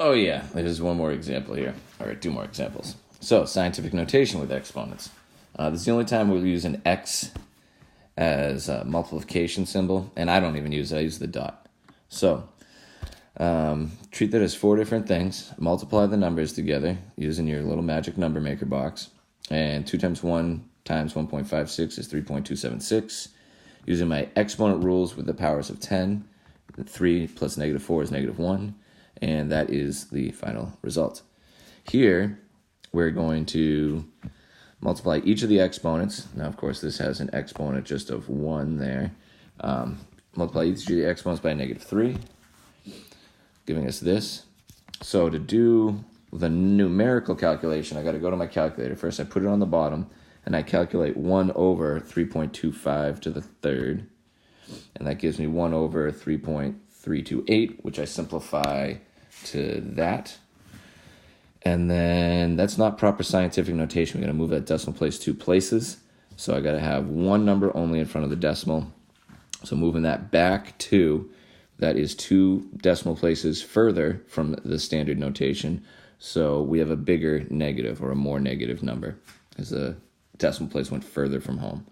Oh yeah, there's one more example here. All right, two more examples. So, scientific notation with exponents. This is the only time we'll use an x as a multiplication symbol, and I don't even use it, I use the dot. So, treat that as four different things. Multiply the numbers together using your little magic number maker box. And 2 times 1 times 1.56 is 3.276. Using my exponent rules with the powers of 10, 3 plus -4 is -1. And that is the final result. Here, we're going to multiply each of the exponents. Now, of course, this has an exponent just of 1 there. Multiply each of the exponents by -3, giving us this. So to do the numerical calculation, I got to go to my calculator. First, I put it on the bottom, and I calculate 1 over 3.25 to the third. And that gives me 1 over 3.328, which I simplify to that. And then that's not proper scientific notation. We're going to move that decimal place 2 places. So I got to have one number only in front of the decimal. So moving that back 2, that is 2 decimal places further from the standard notation. So we have a bigger negative or a more negative number as the decimal place went further from home.